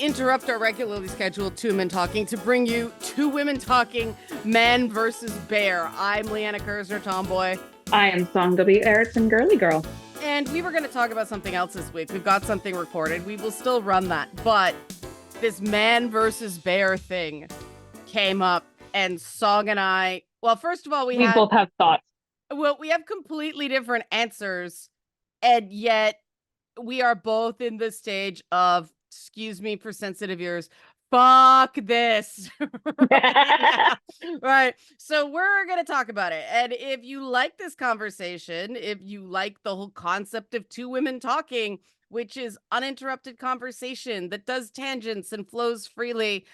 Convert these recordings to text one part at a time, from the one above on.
interrupt our regularly scheduled Two Men Talking to bring you Two Women Talking Man versus Bear. I'm Leanna Kersner, Tomboy. I am Song W. Erickson, Girly Girl. And we were going to talk about something else this week. We've got something recorded. We will still run that. But this man versus bear thing came up, and Song and I, well, first of all, We both have thoughts. Well, we have completely different answers, and yet we are both in the stage of, excuse me for sensitive ears, fuck this right now. Right. So we're going to talk about it. And if you like this conversation, if you like the whole concept of two women talking, which is uninterrupted conversation that does tangents and flows freely,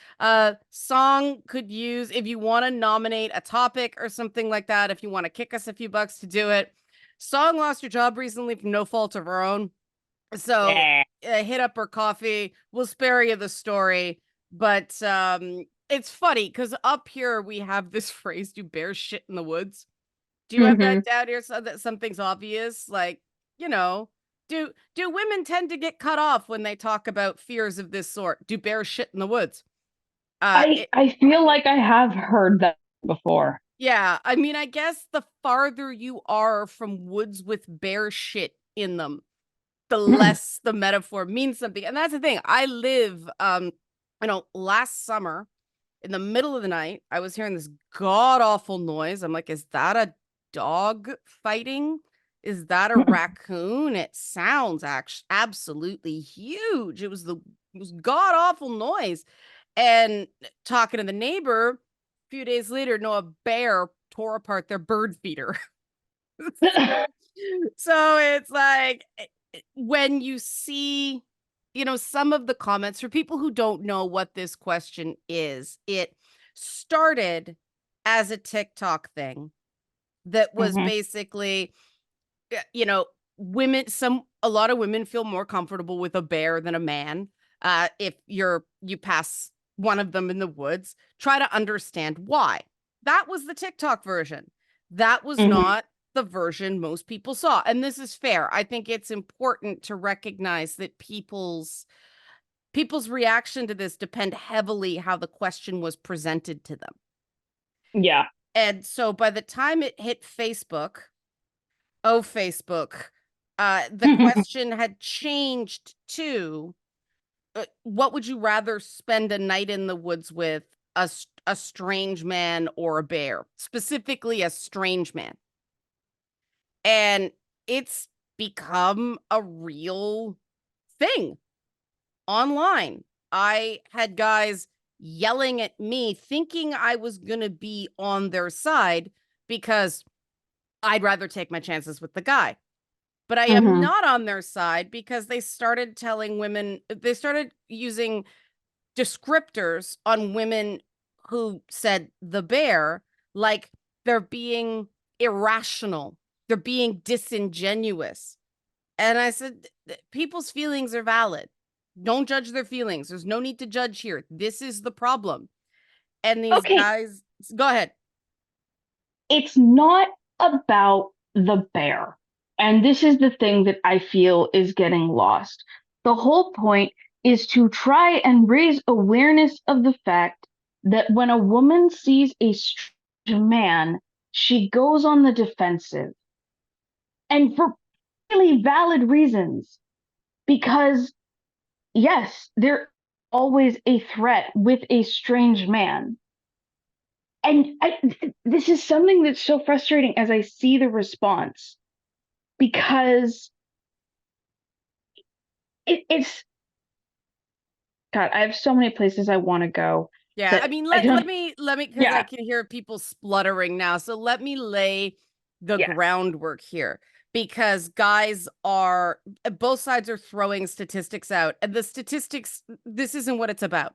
Song could use, if you want to nominate a topic or something like that, if you want to kick us a few bucks to do it. Song lost her job recently from no fault of her own. So hit up her coffee. We'll spare you the story. But it's funny because up here we have this phrase, do bears shit in the woods? Do you have that down here so that something's obvious? Like, you know, do women tend to get cut off when they talk about fears of this sort? Do bears shit in the woods? I feel like I have heard that before. Yeah, I mean, I guess the farther you are from woods with bear shit in them, the less the metaphor means something. And that's the thing. I live, last summer in the middle of the night, I was hearing this god awful noise. I'm like, is that a dog fighting? Is that a raccoon? It sounds absolutely huge. It was god awful noise. And talking to the neighbor, a few days later, no, a bear tore apart their bird feeder. So it's like, when you see, some of the comments, for people who don't know what this question is, it started as a TikTok thing that was basically, women, a lot of women feel more comfortable with a bear than a man. If you pass one of them in the woods, try to understand why. That was the TikTok version. That was not the version most people saw. And this is fair. I think it's important to recognize that people's reaction to this depend heavily how the question was presented to them. Yeah. And so by the time it hit Facebook, Facebook, the question had changed to, what would you rather spend a night in the woods with, a strange man or a bear? Specifically a strange man. And it's become a real thing online. I had guys yelling at me thinking I was going to be on their side because I'd rather take my chances with the guy. But I am not on their side because they started telling women, they started using descriptors on women who said the bear, like they're being irrational, they're being disingenuous. And I said, people's feelings are valid. Don't judge their feelings. There's no need to judge here. This is the problem. And these guys, go ahead. It's not about the bear. And this is the thing that I feel is getting lost. The whole point is to try and raise awareness of the fact that when a woman sees a strange man, she goes on the defensive. And for really valid reasons. Because, yes, there's always a threat with a strange man. And this is something that's so frustrating as I see the response, because it's God, I have so many places I want to go. Yeah, I mean, let me, because I can hear people spluttering now. So let me lay the groundwork here, because guys are, both sides are throwing statistics out, and the statistics, this isn't what it's about.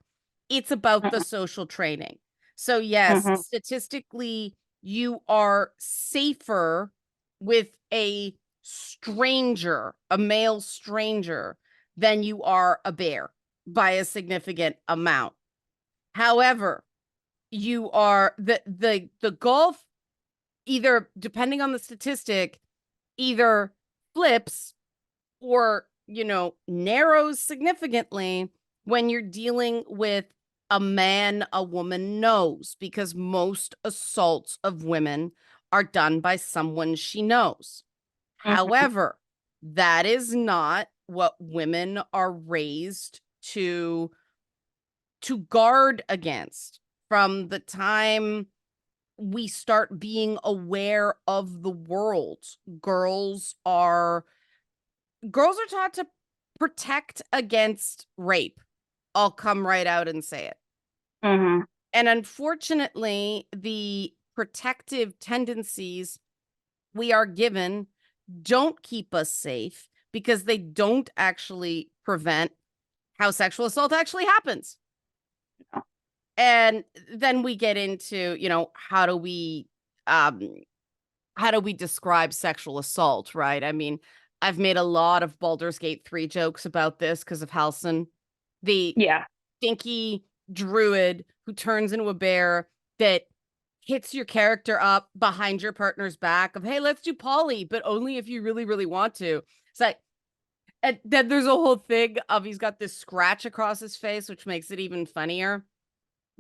It's about the social training. So yes, statistically, you are safer with a stranger, a male stranger, than you are a bear by a significant amount. However, you are the golf, either, depending on the statistic, either flips or, narrows significantly when you're dealing with a man a woman knows, because most assaults of women are done by someone she knows. Hmm. However, that is not what women are raised to guard against from the time we start being aware of the world. Girls are taught to protect against rape. I'll come right out and say it. Hmm. And unfortunately, the protective tendencies we are given don't keep us safe because they don't actually prevent how sexual assault actually happens. And then we get into, um how do we describe sexual assault, right? I mean, I've made a lot of Baldur's Gate 3 jokes about this because of Halcyon, the Yeah. stinky druid who turns into a bear that hits your character up behind your partner's back of, hey, let's do poly, but only if you really, really want to. It's like, and then there's a whole thing of he's got this scratch across his face, which makes it even funnier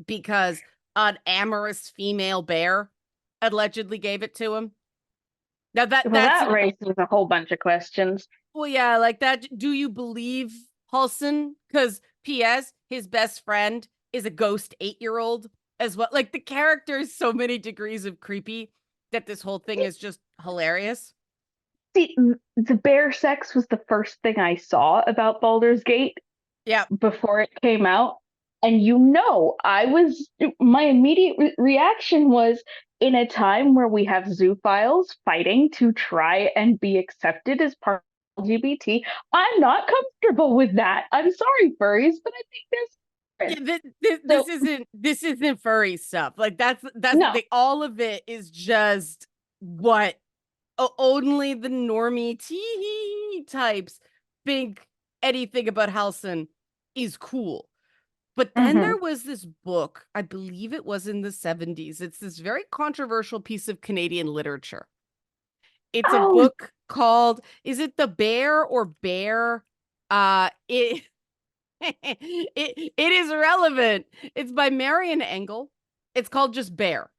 because an amorous female bear allegedly gave it to him. Now Well, that's that raises a whole bunch of questions. well, yeah, like that. Do you believe Halson? Because P.S. his best friend is a ghost 8-year-old as well. Like the character is so many degrees of creepy that this whole thing is just hilarious. See, the bear sex was the first thing I saw about Baldur's Gate Yeah. before it came out. And my immediate reaction was in a time where we have zoophiles fighting to try and be accepted as part of LGBT, I'm not comfortable with that. I'm sorry, furries, but I think there's Yeah, difference. this So, isn't furry stuff. Like that's the no. thing. All of it is just what only the normie tee types think anything about Halson is cool. But then Hmm. there was this book, I believe it was in the 70s. It's this very controversial piece of Canadian literature. It's a Oh, book called, is it The Bear or Bear? It it is relevant. It's by Marion Engel. It's called just Bear.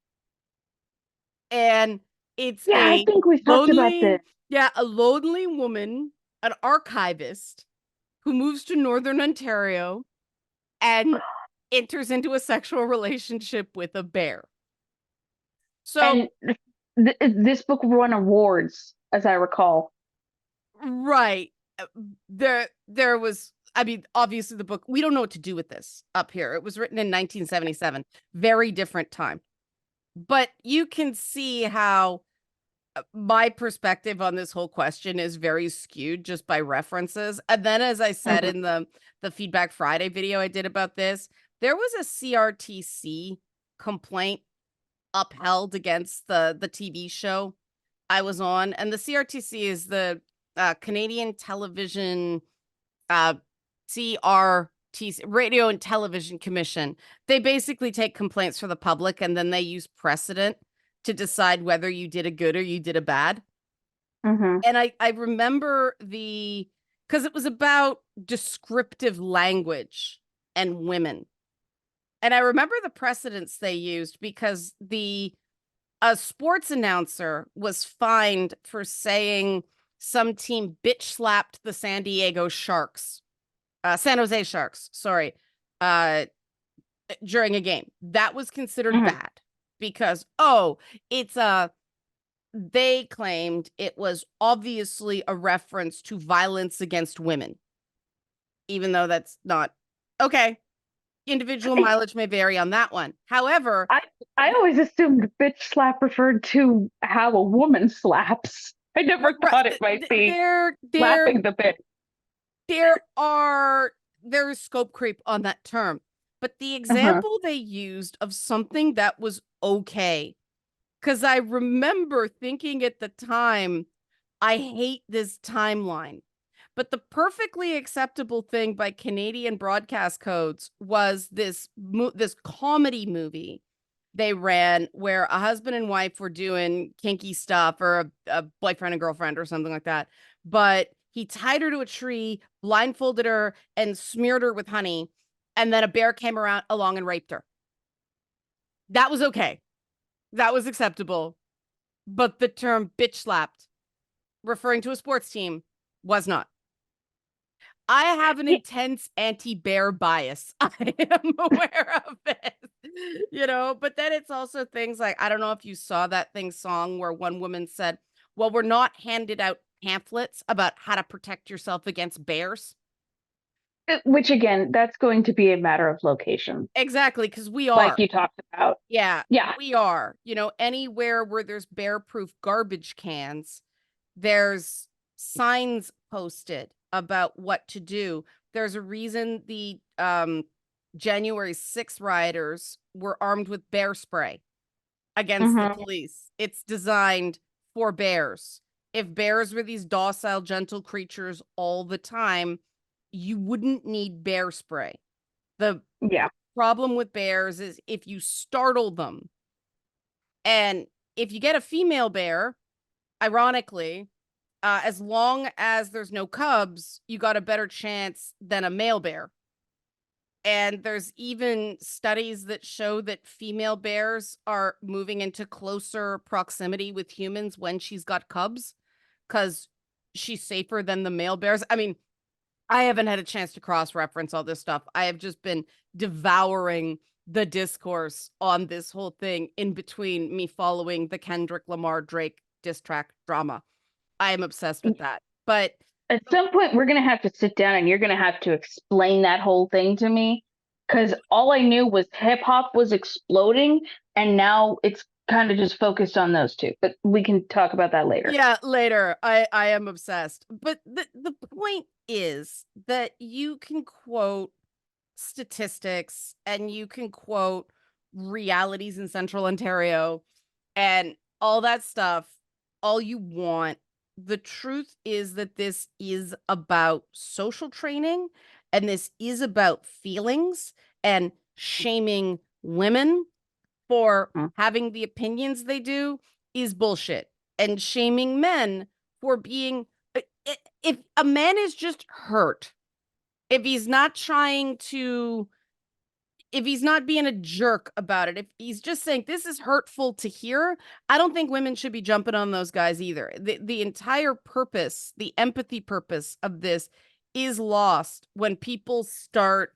And it's yeah, I a think we've talked about lonely, this. yeah, a lonely woman, an archivist who moves to Northern Ontario and enters into a sexual relationship with a bear. So, And this book won awards, as I recall. right. There was, I mean, obviously the book, we don't know what to do with this up here. It was written in 1977. Very different time. But you can see how my perspective on this whole question is very skewed just by references. And then as I said Hmm. in the Feedback Friday video I did about this, there was a CRTC complaint upheld against the TV show I was on, and the CRTC is the Canadian Television uh CRTC, Radio and Television Commission. They basically take complaints from the public and then they use precedent to decide whether you did a good or you did a bad. Hmm. And I remember because it was about descriptive language and women. And I remember the precedents they used because the a sports announcer was fined for saying some team bitch slapped the San Jose Sharks, sorry, uh, during a game. That was considered Hmm. bad because, oh, it's a, they claimed it was obviously a reference to violence against women, even though that's not okay. Individual mileage may vary on that one. However, I I always assumed bitch slap referred to how a woman slaps. I never right, thought it might be there, there, slapping the bitch. there are there is scope creep on that term. But the Uh-huh. example they used of something that was okay, because I remember thinking at the time, I hate this timeline. But the perfectly acceptable thing by Canadian broadcast codes was this comedy movie they ran where a husband and wife were doing kinky stuff or a boyfriend and girlfriend or something like that. But He tied her to a tree, blindfolded her, and smeared her with honey. And then a bear came around along and raped her. That was okay. That was acceptable. But the term bitch slapped, referring to a sports team, was not. I have an Yeah, intense anti-bear bias. I am aware of it, but then it's also things like, I don't know if you saw that song where one woman said, well, we're not handed out pamphlets about how to protect yourself against bears. which again, that's going to be a matter of location, Exactly, because we like are. you talked about. Yeah, Yeah. we are. Anywhere where there's bear-proof garbage cans, there's signs posted about what to do. There's a reason the January 6th rioters were armed with bear spray against the Hmm. police. It's designed for bears. If bears were these docile, gentle creatures all the time, you wouldn't need bear spray. The Yeah. problem with bears is if you startle them, and if you get a female bear, ironically, as long as there's no cubs, you got a better chance than a male bear. And there's even studies that show that female bears are moving into closer proximity with humans when she's got cubs because she's safer than the male bears. I mean, I haven't had a chance to cross-reference all this stuff. I have just been devouring the discourse on this whole thing in between me following the Kendrick Lamar Drake diss track drama. I am obsessed with that. But At some point, we're going to have to sit down and you're going to have to explain that whole thing to me. Because all I knew was hip hop was exploding, and now it's kind of just focused on those two. But we can talk about that later. yeah, later. I am obsessed. But the point is that you can quote statistics and you can quote realities in Central Ontario and all that stuff all you want. The truth is that this is about social training and this is about feelings, and shaming women for Mm. having the opinions they do is bullshit. And shaming men for being, if a man is just hurt, if he's not trying to, if he's not being a jerk about it, if he's just saying this is hurtful to hear, I don't think women should be jumping on those guys either. The entire purpose, the empathy purpose of this is lost when people start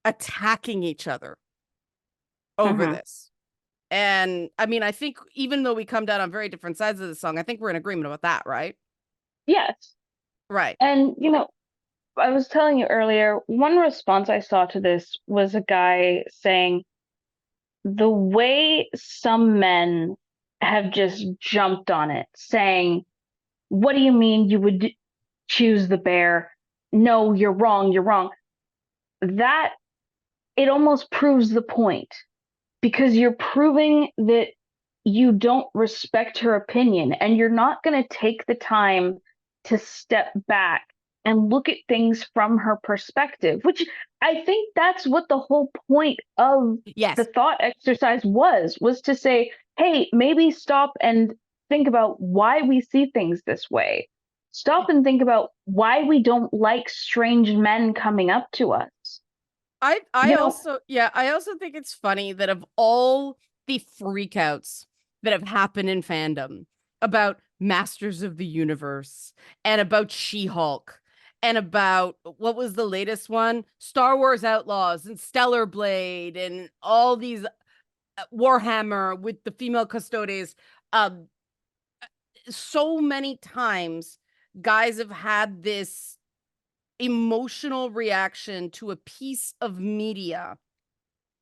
attacking each other over Hmm. this. And I mean, I think even though we come down on very different sides of the song, I think we're in agreement about that, right? Yes. Right. And, I was telling you earlier, one response I saw to this was a guy saying, the way some men have just jumped on it, saying, what do you mean you would choose the bear? No, you're wrong, you're wrong. That it almost proves the point because you're proving that you don't respect her opinion and you're not going to take the time to step back and look at things from her perspective, which I think that's what the whole point of the Yes. thought exercise was to say, hey, maybe stop and think about why we see things this way. Stop and think about why we don't like strange men coming up to us. I You know, also, yeah, I also think it's funny that of all the freakouts that have happened in fandom about Masters of the Universe and about She-Hulk and about what was the latest one? Star Wars Outlaws and Stellar Blade and all these Warhammer with the female custodes. Um, so many times guys have had this emotional reaction to a piece of media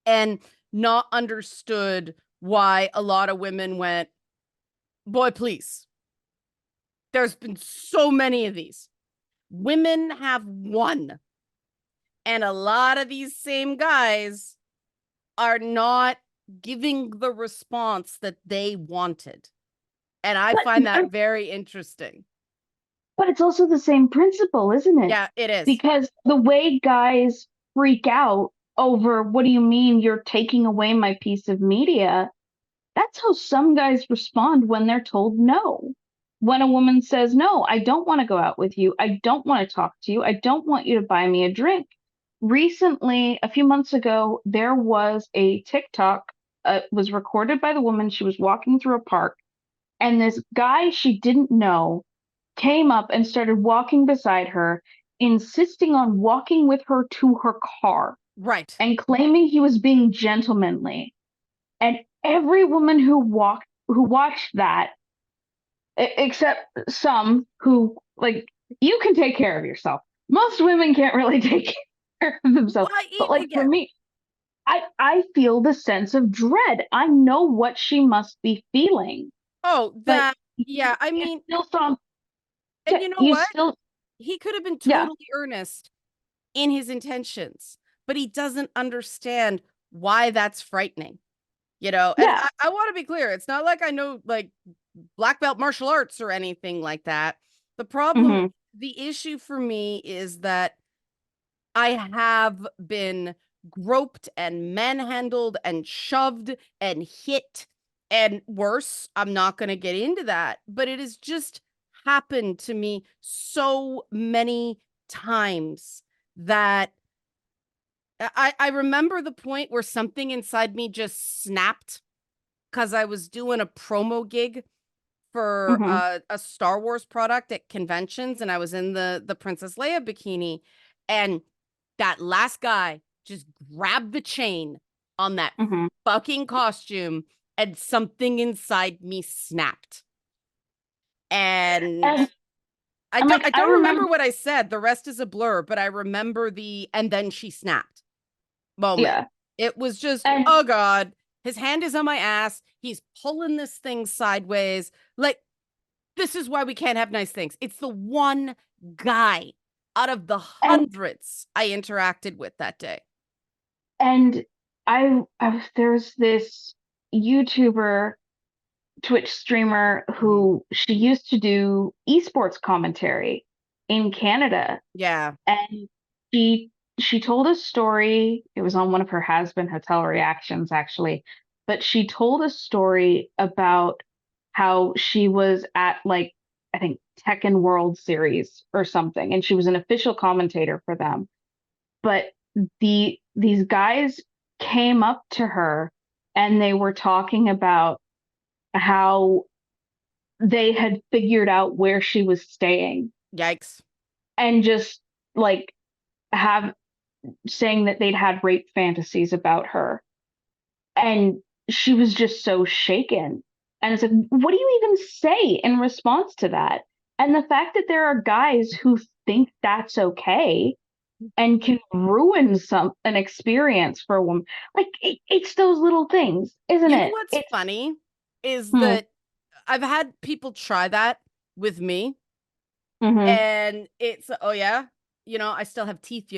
and not understood why a lot of women went, boy, please. There's been so many of these. Women have won. And a lot of these same guys are not giving the response that they wanted. And I but find that very interesting. But it's also the same principle, isn't it? Yeah, it is. Because the way guys freak out over what do you mean you're taking away my piece of media, that's how some guys respond when they're told no. when a woman says, no, I don't want to go out with you. I don't want to talk to you. I don't want you to buy me a drink. Recently, a few months ago, there was a TikTok, was recorded by the woman. She was walking through a park, and this guy she didn't know came up and started walking beside her, insisting on walking with her to her car Right. and claiming he was being gentlemanly. And every woman who watched that, except some who like, you can take care of yourself. Most women can't really take care of Well, themselves. But like for yeah. me, I feel the sense of dread. I know what she must be feeling, Oh, but that, yeah. I you mean, still saw, and you know you what? still, He could have been yeah, totally earnest in his intentions, but he doesn't understand why that's frightening, And yeah. I want to be clear. It's not like I know like black belt martial arts or anything like that. The problem, Hmm. the issue for me is that I have been groped and manhandled and shoved and hit and worse. I'm not going to get into that, but it has just happened to me so many times that I remember the point where something inside me just snapped because I was doing a promo gig for Hmm. a Star Wars product at conventions, and I was in the Princess Leia bikini, and that last guy just grabbed the chain on that Hmm. fucking costume, and something inside me snapped. And And I I'm don't like, I I don't remember remember, what I said. The rest is a blur, but I remember the and then she snapped moment. yeah. It was just, And oh God, his hand is on my ass. He's pulling this thing sideways. Like, this is why we can't have nice things. It's the one guy out of the and hundreds I interacted with that day. and there's this YouTuber, Twitch streamer Mhm. who she used to do esports commentary in Canada, Yeah. and she she told a story. It was on one of her Has Been Hotel reactions, actually, but she told a story about how she was at, like, I think Tekken World Series or something, and she was an official commentator for them. But these guys came up to her and they were talking about how they had figured out where she was staying Yikes. and just like have saying that they'd had rape fantasies about her. And she was just so shaken. And it's like, what do you even say in response to that? And the fact that there are guys who think that's okay and can ruin an experience for a woman. Like it's those little things, isn't You know it? what's It's funny is hmm, that I've had people try that with me, mm-hmm, and it's, oh yeah, I still have teeth,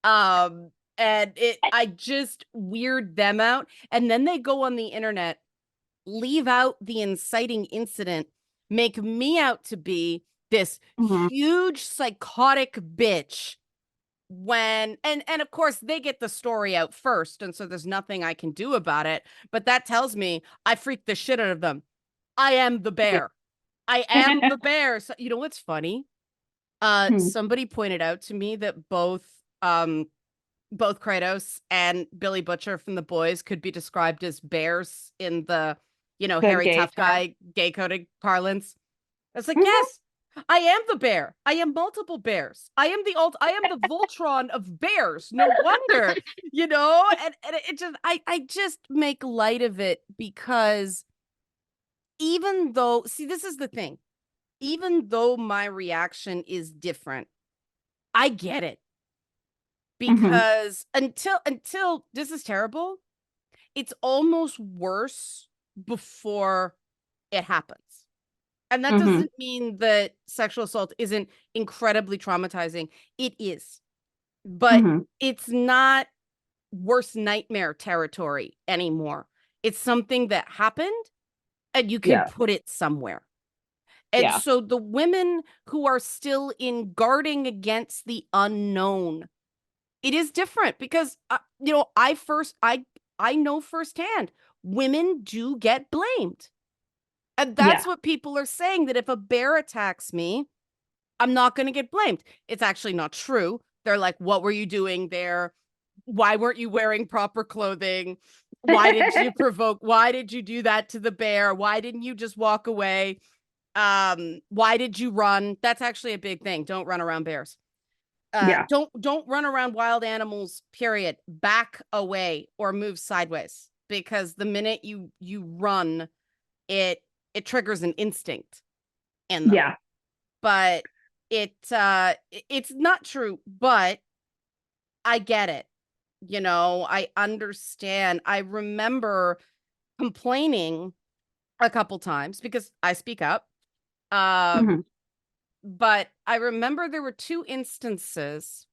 Um, and I just weird them out. And then they go on the internet, leave out the inciting incident, make me out to be this mm-hmm, huge psychotic bitch and of course they get the story out first, and so there's nothing I can do about it, but that tells me I freaked the shit out of them. I am the bear. I am the bear. So, you know what's funny? hmm, Somebody pointed out to me that both Kratos and Billy Butcher from The Boys could be described as bears in the, the hairy gay tough term. guy, gay coded parlance. I was like, Hmm. yes, I am the bear. I am multiple bears. I am the Voltron of bears. No wonder, and it just, I just make light of it because even though, see, this is the thing, even though my reaction is different, I get it Hmm. because until this is terrible, it's almost worse before it happens. And that Hmm. doesn't mean that sexual assault isn't incredibly traumatizing. It is, but Hmm. it's not worst nightmare territory anymore. It's something that happened and you can Yeah, put it somewhere. And yeah. so the women who are still in guarding against the unknown, it is different because I know firsthand women do get blamed. And that's Yeah. what people are saying, that if a bear attacks me, I'm not going to get blamed. It's actually not true. They're like, what were you doing there? Why weren't you wearing proper clothing? Why did you provoke? Why did you do that to the bear? Why didn't you just walk away? Why did you run? That's actually a big thing. Don't run around bears. Yeah. Don't run around wild animals, period. Back away or move sideways, because the minute you run, it it triggers an instinct in them. Yeah. But it's not true, but I get it. I understand. I remember complaining a couple times because I speak up. Hmm. But I remember there were two instances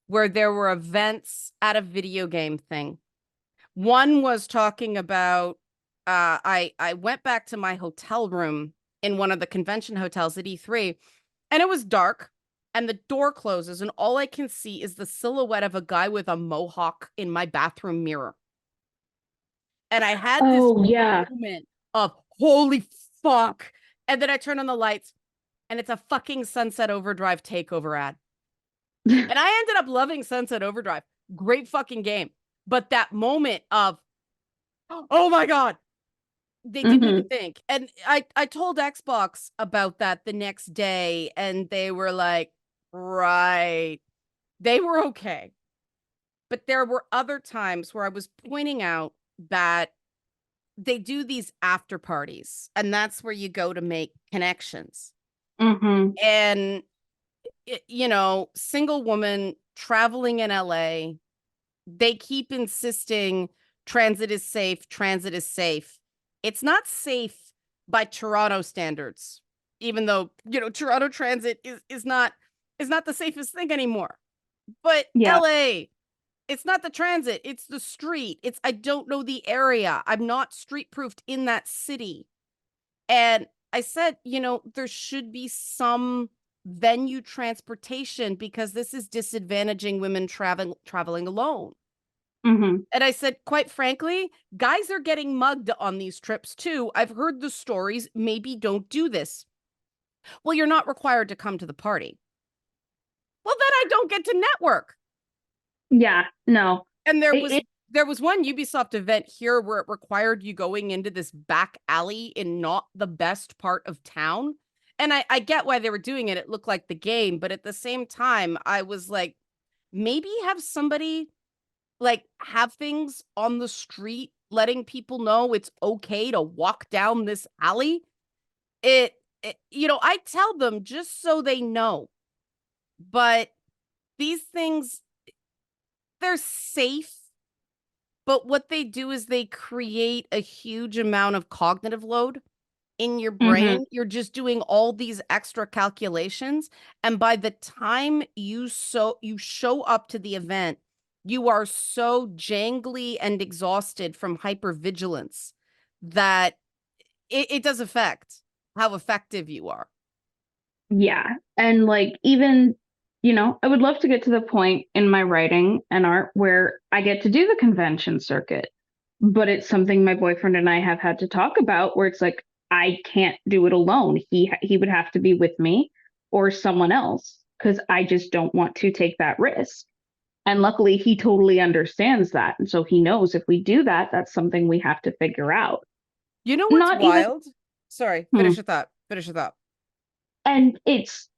where there were events at a video game thing. One was talking about I went back to my hotel room in one of the convention hotels at E3, and it was dark and the door closes and all I can see is the silhouette of a guy with a mohawk in my bathroom mirror. And I had this Oh, yeah. moment of holy fuck. And then I turn on the lights and it's a fucking Sunset Overdrive takeover ad. And I ended up loving Sunset Overdrive. Great fucking game. But that moment of, oh my God, they didn't even Hmm. think. And I told Xbox about that the next day, and they were like, right. They were okay. But there were other times where I was pointing out that they do these after parties, and that's where you go to make connections. Hmm. And, single woman traveling in LA, they keep insisting transit is safe, transit is safe. It's not safe by Toronto standards, even though, Toronto transit is not the safest thing anymore. But Yeah. LA, it's not the transit, it's the street. I don't know the area. I'm not street proofed in that city. And I said, there should be some venue transportation because this is disadvantaging women traveling alone. Hmm. And I said, quite frankly, guys are getting mugged on these trips too. I've heard the stories. Maybe don't do this. Well, you're not required to come to the party. Well, then I don't get to network. Yeah. No. And there It, was it, there was one Ubisoft event here where it required you going into this back alley in not the best part of town. And I get why they were doing it. It looked like the game, but at the same time, I was like, maybe have somebody like have things on the street letting people know it's okay to walk down this alley. I tell them just so they know, but these things, they're safe, but what they do is they create a huge amount of cognitive load in your hmm. brain. You're just doing all these extra calculations, and by the time you show up to the event, you are so jangly and exhausted from hypervigilance that it does affect how effective you are. Yeah. And like, even, I would love to get to the point in my writing and art where I get to do the convention circuit. But it's something my boyfriend and I have had to talk about where it's like, I can't do it alone. He would have to be with me or someone else because I just don't want to take that risk. And luckily, he totally understands that. And so he knows if we do that, that's something we have to figure out. You know what's Not even, wild? Sorry, hmm. finish your thought. Finish your thought. And it's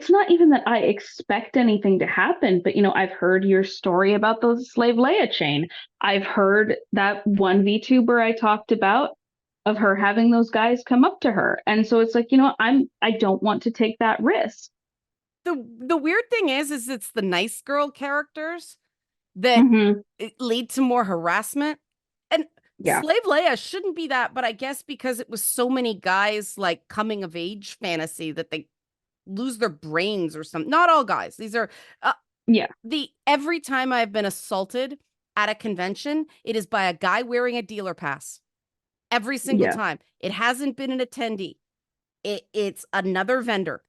not even that I expect anything to happen, but I've heard your story about the slave Leia chain. I've heard that one VTuber I talked about of her having those guys come up to her. And so it's like, I don't want to take that risk. The weird thing is it's the nice girl characters that Hmm. lead to more harassment. And Yeah. Slave Leia shouldn't be that, but I guess because it was so many guys like coming of age fantasy that they lose their brains or something. Not all guys. These are uh, Yeah. the every time I've been assaulted at a convention, it is by a guy wearing a dealer pass. Every single Yeah. time. It hasn't been an attendee. It's another vendor.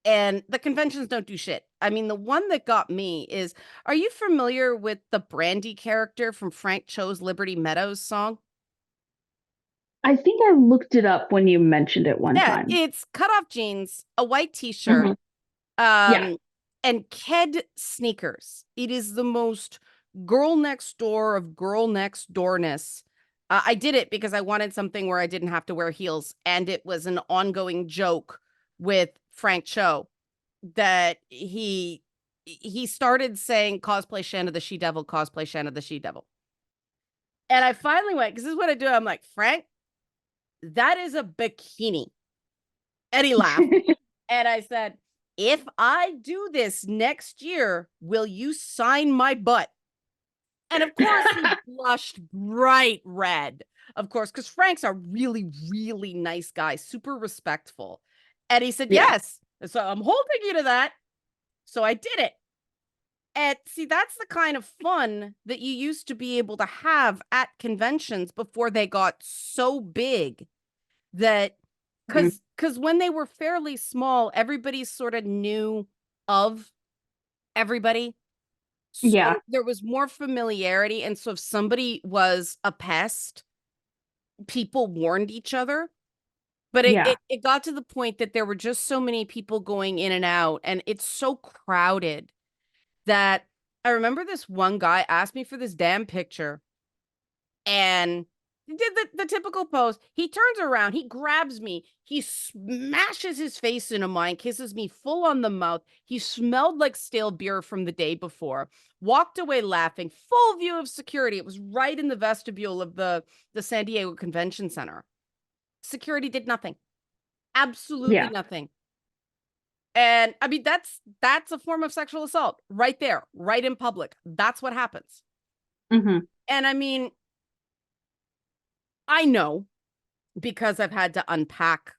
And the conventions don't do shit. I mean, the one that got me is, are you familiar with the Brandy character from Frank Cho's Liberty Meadows song? I think I looked it up when you mentioned it one Yeah, time. it's cutoff jeans, a white t-shirt, Hmm. Yeah. um, and Ked sneakers. It is the most girl next door of girl next doorness. I did it because I wanted something where I didn't have to wear heels, and it was an ongoing joke with Frank Cho that he started saying cosplay Shanna the She Devil, cosplay Shanna the She Devil. And I finally went, because this is what I do. I'm like, Frank, that is a bikini. And he laughed. And I said, if I do this next year, will you sign my butt? And of course, he blushed bright red, of course, because Frank's a really, really nice guy, super respectful. And he said, Yeah. yes. So I'm holding you to that. So I did it. And see, that's the kind of fun that you used to be able to have at conventions before they got so big that Mhm. because when they were fairly small, everybody sort of knew of everybody. Yeah. So there was more familiarity. And so if somebody was a pest, people warned each other. But it, Yeah. it, it got to the point that there were just so many people going in and out, and it's so crowded that I remember this one guy asked me for this damn picture and he did the typical pose. He turns around, he grabs me, he smashes his face into mine, kisses me full on the mouth. He smelled like stale beer from the day before, walked away laughing, full view of security. It was right in the vestibule of the San Diego Convention Center. Security did nothing, absolutely Yeah. nothing. And I mean, that's a form of sexual assault right there, right in public. That's what happens. Hmm. And I mean, I know because I've had to unpack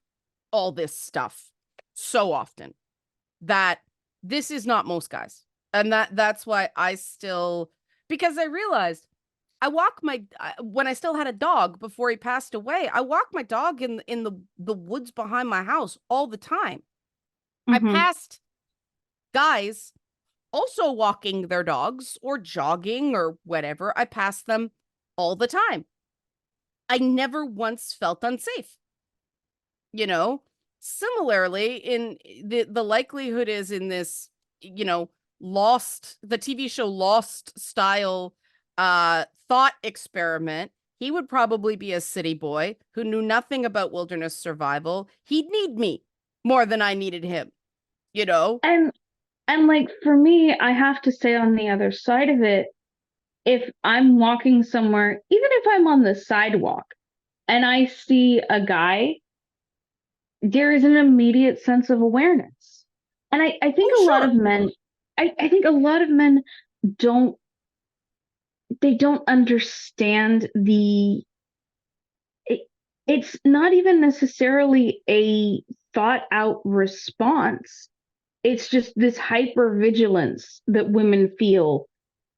all this stuff so often that this is not most guys. And that's why I still, because I realized I walk my when I still had a dog before he passed away, I walk my dog in the woods behind my house all the time. I Hmm. passed guys also walking their dogs or jogging or whatever. I passed them all the time. I never once felt unsafe. you know Similarly, in the likelihood is in this, Lost, the TV show Lost style thought experiment, he would probably be a city boy who knew nothing about wilderness survival. He'd need me more than I needed him you know And like for me, I have to say on the other side of it, if I'm walking somewhere, even if I'm on the sidewalk and I see a guy, there is an immediate sense of awareness. And I think Oh, a lot of sure. men, I think a lot of men don't, they don't understand it, it's not even necessarily a thought out response. It's just this hyper vigilance that women feel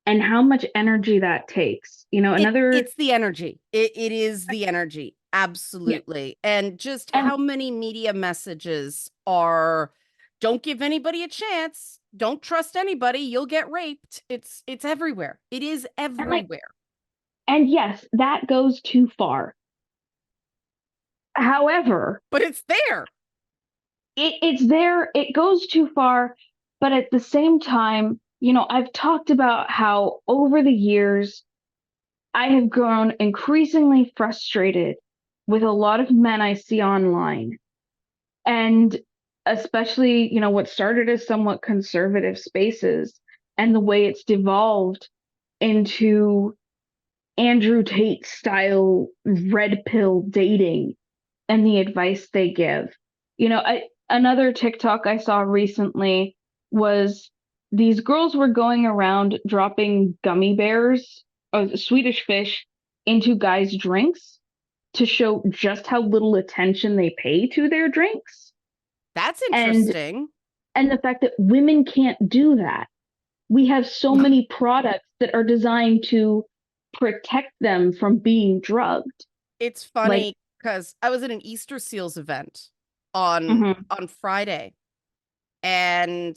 and how much energy that takes. Another, It's the energy. It is the energy. yeah, Absolutely. And just and how many media messages are don't give anybody a chance. Don't trust anybody. You'll get raped. It's everywhere. It is and like, everywhere. and yes, that goes too far. However, But it's there. it's there, it goes too far, but at the same time, I've talked about how over the years I have grown increasingly frustrated with a lot of men I see online. And especially, what started as somewhat conservative spaces and the way it's devolved into Andrew Tate style red pill dating and the advice they give. Another TikTok I saw recently was these girls were going around dropping gummy bears or Swedish fish into guys' drinks to show just how little attention they pay to their drinks. That's And interesting. the fact that women can't do that. We have so many products that are designed to protect them from being drugged. It's Like, funny because I was at an Easter Seals event on mhm, on Friday and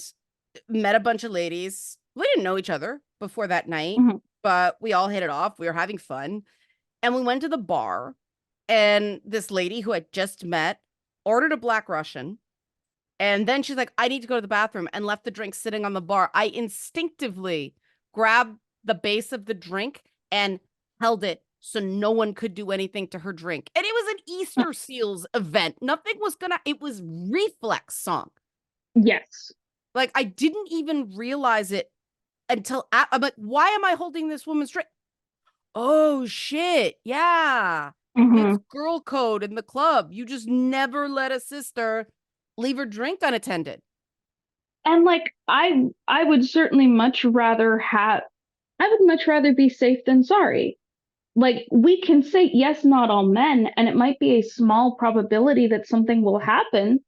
met a bunch of ladies. We didn't know each other before that night, mhm, but we all hit it off. We were having fun. And we went to the bar And this lady who I just met ordered a Black Russian. And then she's like, I need to go to the bathroom, and left the drink sitting on the bar. I instinctively grabbed the base of the drink and held it so no one could do anything to her drink. And it was an Easter Seals event. Nothing was gonna, it was Reflex song. Yes. Like, I didn't even realize it until I'm like, why am I holding this woman's drink? Oh shit. Yeah. It's Hmm. girl code in the club. You just never let a sister leave her drink unattended. And like I would certainly much rather have I would much rather be safe than sorry. Like we can say yes, not all men, and it might be a small probability that something will happen,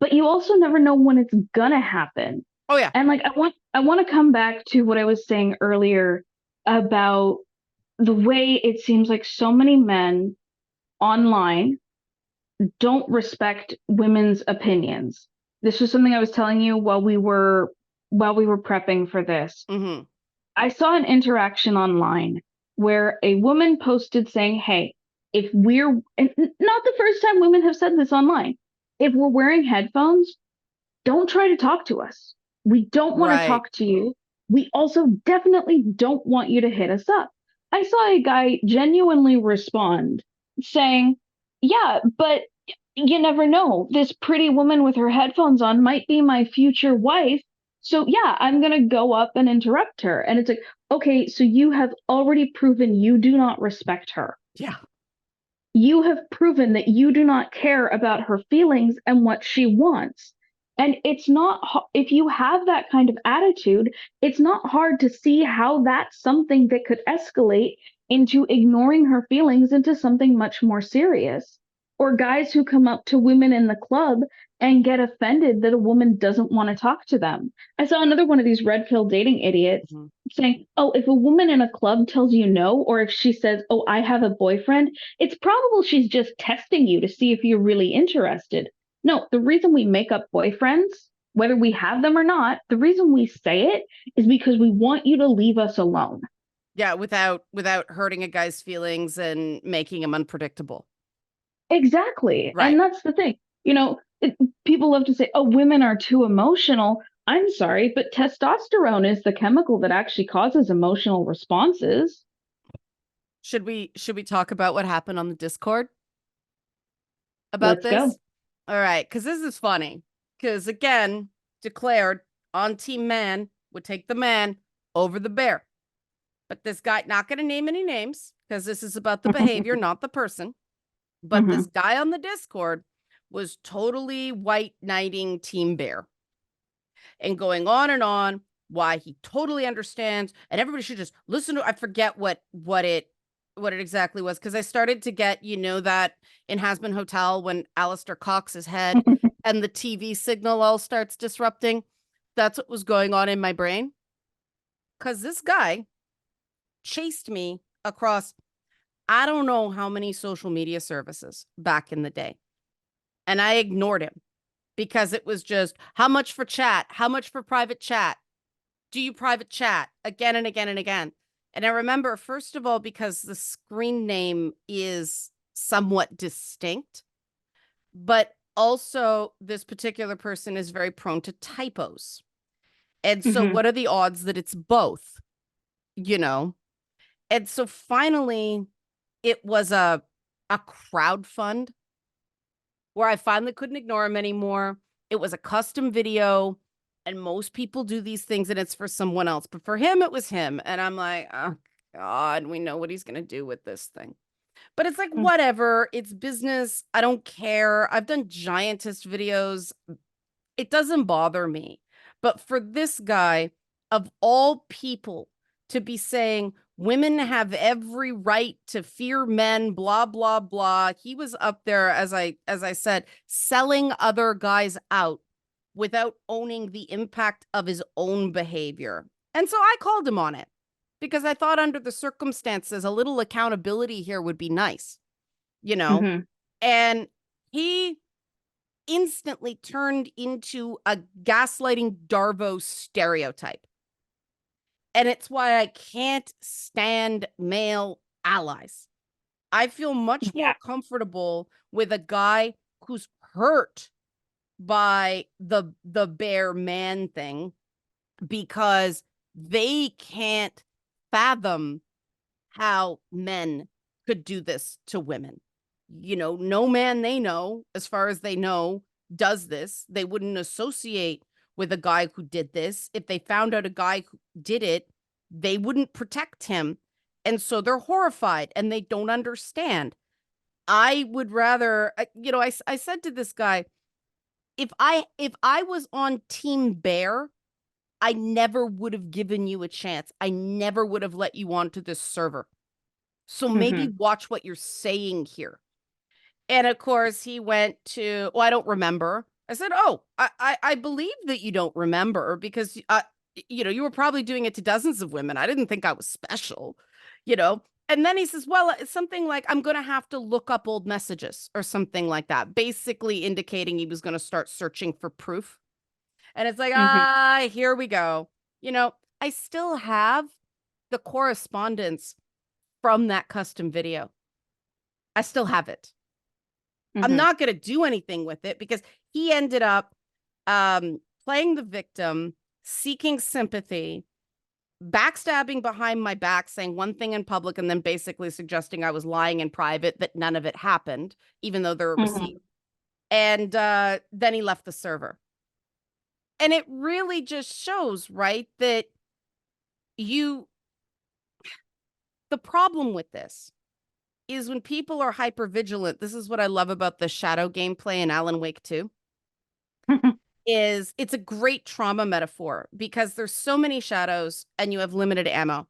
but you also never know when it's gonna happen. Oh yeah. And like I want to come back to what I was saying earlier about the way it seems like so many men online don't respect women's opinions. This was something I was telling you while we were prepping for this. Mm-hmm. I saw an interaction online where a woman posted saying, "Hey, if we're and not the first time women have said this online. If we're wearing headphones, don't try to talk to us. We don't want to Right. talk to you. We also definitely don't want you to hit us up." I saw a guy genuinely respond saying, "Yeah, but you never know. This pretty woman with her headphones on might be my future wife. So, yeah, I'm going to go up and interrupt her." And it's like, okay, so you have already proven you do not respect her. Yeah. You have proven that you do not care about her feelings and what she wants. And it's not, if you have that kind of attitude, it's not hard to see how that's something that could escalate into ignoring her feelings into something much more serious. Or guys who come up to women in the club and get offended that a woman doesn't want to talk to them. I saw another one of these red pill dating idiots Mhm. saying, "Oh, if a woman in a club tells you no, or if she says, oh, I have a boyfriend, it's probable she's just testing you to see if you're really interested." No, the reason we make up boyfriends, whether we have them or not, the reason we say it is because we want you to leave us alone. Yeah, without hurting a guy's feelings and making him unpredictable. Exactly. Right. And that's the thing. You know, people love to say, oh, women are too emotional. I'm sorry, but testosterone is the chemical that actually causes emotional responses. Should we talk about what happened on the Discord about Let's go. this? All right, because this is funny. Because again, declared on Team Man would take the man over the bear. But this guy, not going to name any names because this is about the behavior, not the person. But Hmm. this guy on the Discord was totally white knighting Team Bear and going on and on why he totally understands and everybody should just listen to. I forget what it exactly was because I started to get, that in Hasbin Hotel when Alistair cocks his head and the TV signal all starts disrupting. That's what was going on in my brain because this guy chased me across I don't know how many social media services back in the day. And I ignored him because it was just how much for chat? How much for private chat? Do you private chat again and again and again? And I remember, first of all, because the screen name is somewhat distinct, but also this particular person is very prone to typos. And so, Hmm. what are the odds that it's both? You know? And so finally, it was a crowd fund where I finally couldn't ignore him anymore. It was a custom video, and most people do these things and it's for someone else. But for him, it was him. And I'm like, oh God, we know what he's gonna do with this thing. But it's like, whatever, it's business. I don't care. I've done giantess videos. It doesn't bother me. But for this guy, of all people, to be saying women have every right to fear men, blah, blah, blah. He was up there, as I said, selling other guys out without owning the impact of his own behavior. And so I called him on it because I thought under the circumstances, a little accountability here would be nice, you know? Hmm. And he instantly turned into a gaslighting Darvo stereotype. And it's why I can't stand male allies. I feel much more Yeah. comfortable with a guy who's hurt by the bear man thing because they can't fathom how men could do this to women. No man they know, as far as they know, does this. They wouldn't associate with a guy who did this. If they found out a guy who did it, they wouldn't protect him. And so they're horrified and they don't understand. I would rather, I said to this guy, if I was on Team Bear, I never would have given you a chance. I never would have let you onto this server. So maybe Hmm. watch what you're saying here. And of course, he went to, well, I don't remember. I said, oh, I believe that you don't remember because, you were probably doing it to dozens of women. I didn't think I was special, you know? And then he says, well, it's something like, I'm going to have to look up old messages or something like that, basically indicating he was going to start searching for proof. And it's like, Hmm. here we go. I still have the correspondence from that custom video. I still have it. I'm Hmm. not going to do anything with it because he ended up playing the victim, seeking sympathy, backstabbing behind my back, saying one thing in public, and then basically suggesting I was lying in private, that none of it happened, even though there are Hmm. receipts. And then he left the server. And it really just shows, right, that you, the problem with this is when people are hyper vigilant. This is what I love about the shadow gameplay in Alan Wake 2. Is it's a great trauma metaphor because there's so many shadows and you have limited ammo.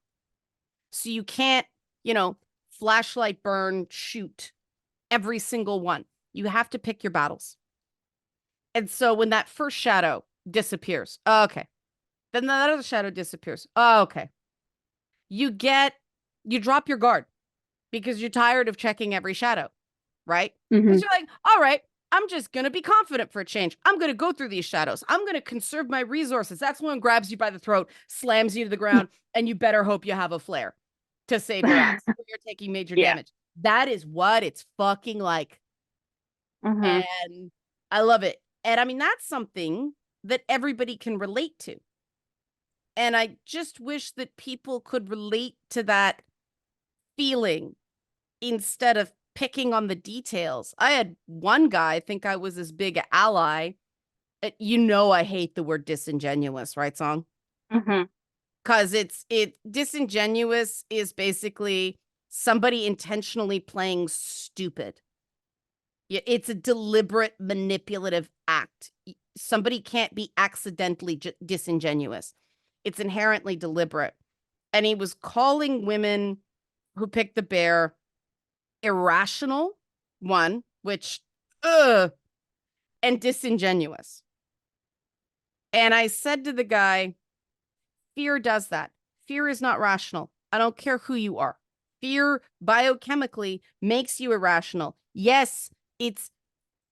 So you can't, you know, flashlight burn, shoot every single one. You have to pick your battles. And so when that first shadow disappears, okay. Then that other shadow disappears. Okay. You get, you drop your guard because you're tired of checking every shadow, right? Because Hmm. you're like, all right, I'm just going to be confident for a change. I'm going to go through these shadows. I'm going to conserve my resources. That's when grabs you by the throat, slams you to the ground, and you better hope you have a flare to save your ass. You're taking major Yeah. damage. That is what it's fucking like. Hmm. And I love it. And I mean, that's something that everybody can relate to. And I just wish that people could relate to that feeling instead of picking on the details. I had one guy think I was this big ally. I hate the word disingenuous, right, Song? Hmm. Because it disingenuous is basically somebody intentionally playing stupid. It's a deliberate manipulative act. Somebody can't be accidentally disingenuous. It's inherently deliberate. And he was calling women who picked the bear irrational, one, which, and disingenuous. And I said to the guy, fear does that. Fear is not rational. I don't care who you are. Fear biochemically makes you irrational. Yes, it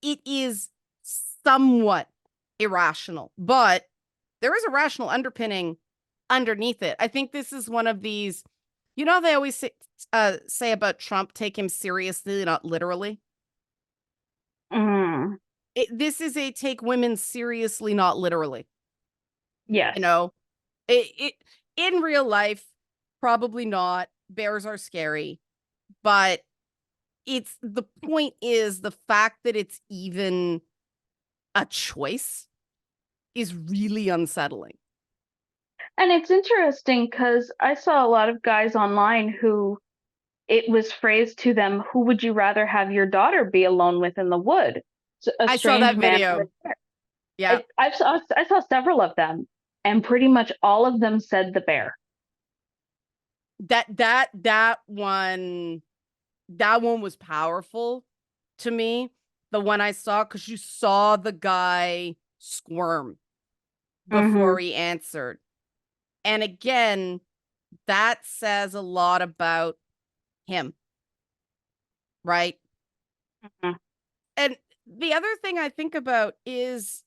is somewhat irrational, but there is a rational underpinning underneath it. I think this is one of these, they always say about Trump, take him seriously, not literally. Hmm. This is a take women seriously, not literally. You Yes. know, it in real life, probably not. Bears are scary, but it's the point is the fact that it's even a choice is really unsettling. And it's interesting because I saw a lot of guys online who it was phrased to them, who would you rather have your daughter be alone with in the wood? A I saw strange that man or a video. bear. Yeah. I saw several of them, and pretty much all of them said the bear. That one was powerful to me. The one I saw, because you saw the guy squirm before Hmm. he answered. And again, that says a lot about him, right? Hmm. And the other thing I think about is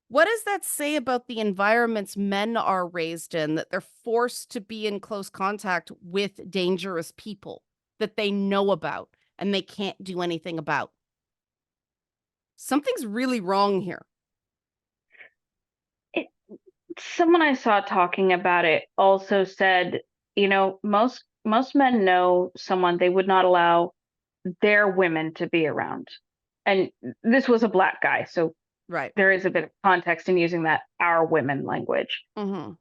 What does that say about the environments men are raised in, that they're forced to be in close contact with dangerous people that they know about and they can't do anything about? Something's really wrong here. It, someone I saw talking about it also said, most men know someone they would not allow their women to be around. And this was a black guy, so Right. there is a bit of context in using that our women language. Hmm.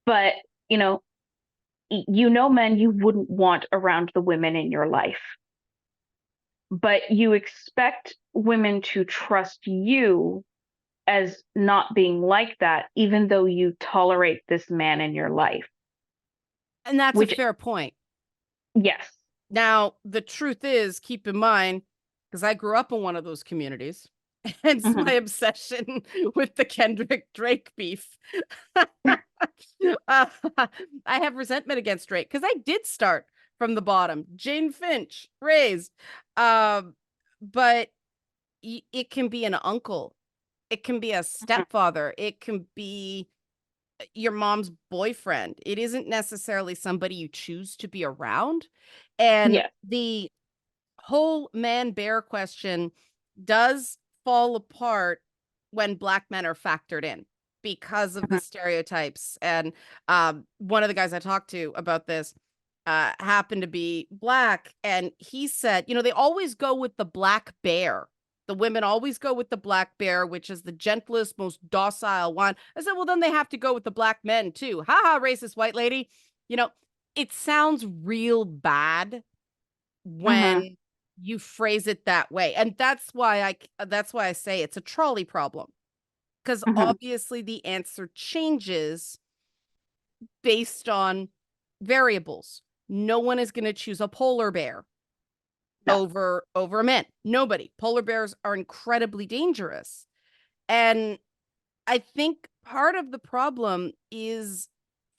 But, you know, men you wouldn't want around the women in your life, but you expect women to trust you as not being like that, even though you tolerate this man in your life. And that's a Which, fair point. yes. Now, the truth is, keep in mind, because I grew up in one of those communities, hence my Hmm. obsession with the Kendrick Drake beef. uh, I have resentment against Drake because I did start from the bottom. Jane Finch raised, um, but it can be an uncle, it can be a stepfather, it can be your mom's boyfriend. It isn't necessarily somebody you choose to be around. And Yes. the whole man bear question does fall apart when black men are factored in because of the Hmm. stereotypes. And one of the guys I talked to about this happened to be black, and he said, they always go with the black bear. The women always go with the black bear, which is the gentlest, most docile one. I said, well, then they have to go with the black men too. Ha ha, racist white lady. You know, it sounds real bad Hmm. when you phrase it that way. And that's why I say it's a trolley problem, because Hmm. obviously the answer changes based on variables. No one is going to choose a polar bear No. over a man. Nobody. Polar bears are incredibly dangerous. And I think part of the problem is,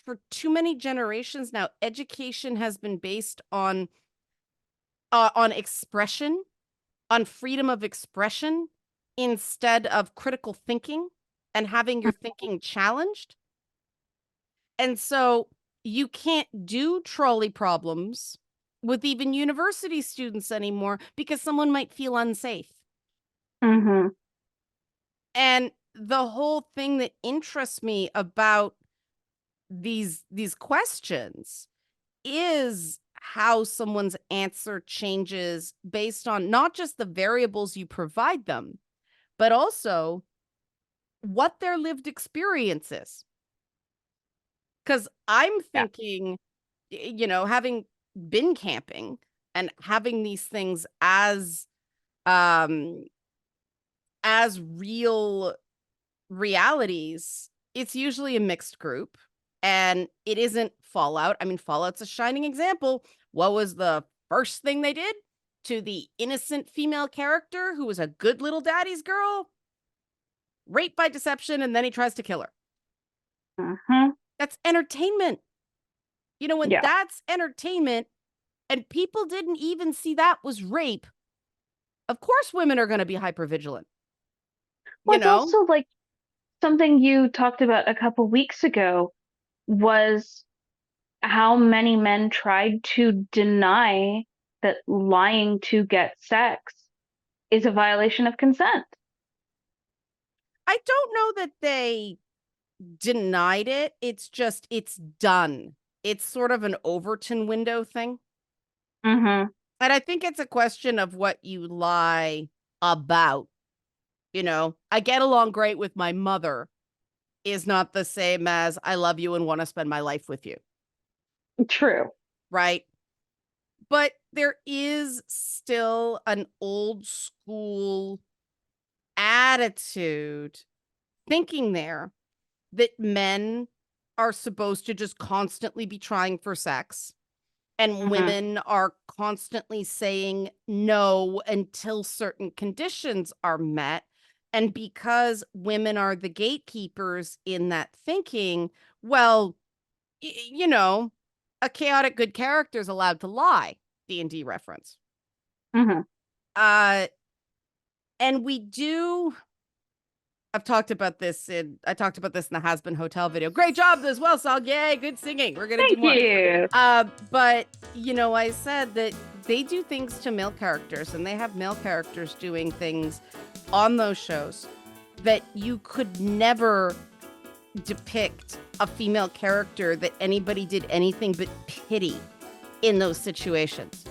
for too many generations now, education has been based on expression, on freedom of expression, instead of critical thinking and having your thinking challenged. And so you can't do trolley problems with even university students anymore because someone might feel unsafe. Hmm. And the whole thing that interests me about these questions is how someone's answer changes based on not just the variables you provide them, but also what their lived experience is. Because I'm Yeah. thinking, having been camping and having these things as real realities, it's usually a mixed group, and it isn't Fallout. I mean, Fallout's a shining example. What was the first thing they did to the innocent female character who was a good little daddy's girl? Rape by deception, and then he tries to kill her. Hmm. That's entertainment. When Yeah. that's entertainment and people didn't even see that was rape, of course women are going to be hypervigilant, Well, you it's know? also like something you talked about a couple weeks ago was how many men tried to deny that lying to get sex is a violation of consent. I don't know that they denied it. It's just, it's done. It's sort of an Overton window thing. Hmm. And I think it's a question of what you lie about. I get along great with my mother is not the same as I love you and want to spend my life with you, True. right? But there is still an old school attitude thinking there that men are supposed to just constantly be trying for sex, and Hmm. women are constantly saying no until certain conditions are met. And because women are the gatekeepers in that thinking, well, y- you know, a chaotic good character is allowed to lie. D&D reference. Hmm. Uh, and we do I've talked about this in the Has Been Hotel video. Great job as well, Song. Yay, good singing. We're gonna do Thank more. you. But I said that they do things to male characters, and they have male characters doing things on those shows that you could never depict a female character that anybody did anything but pity in those situations.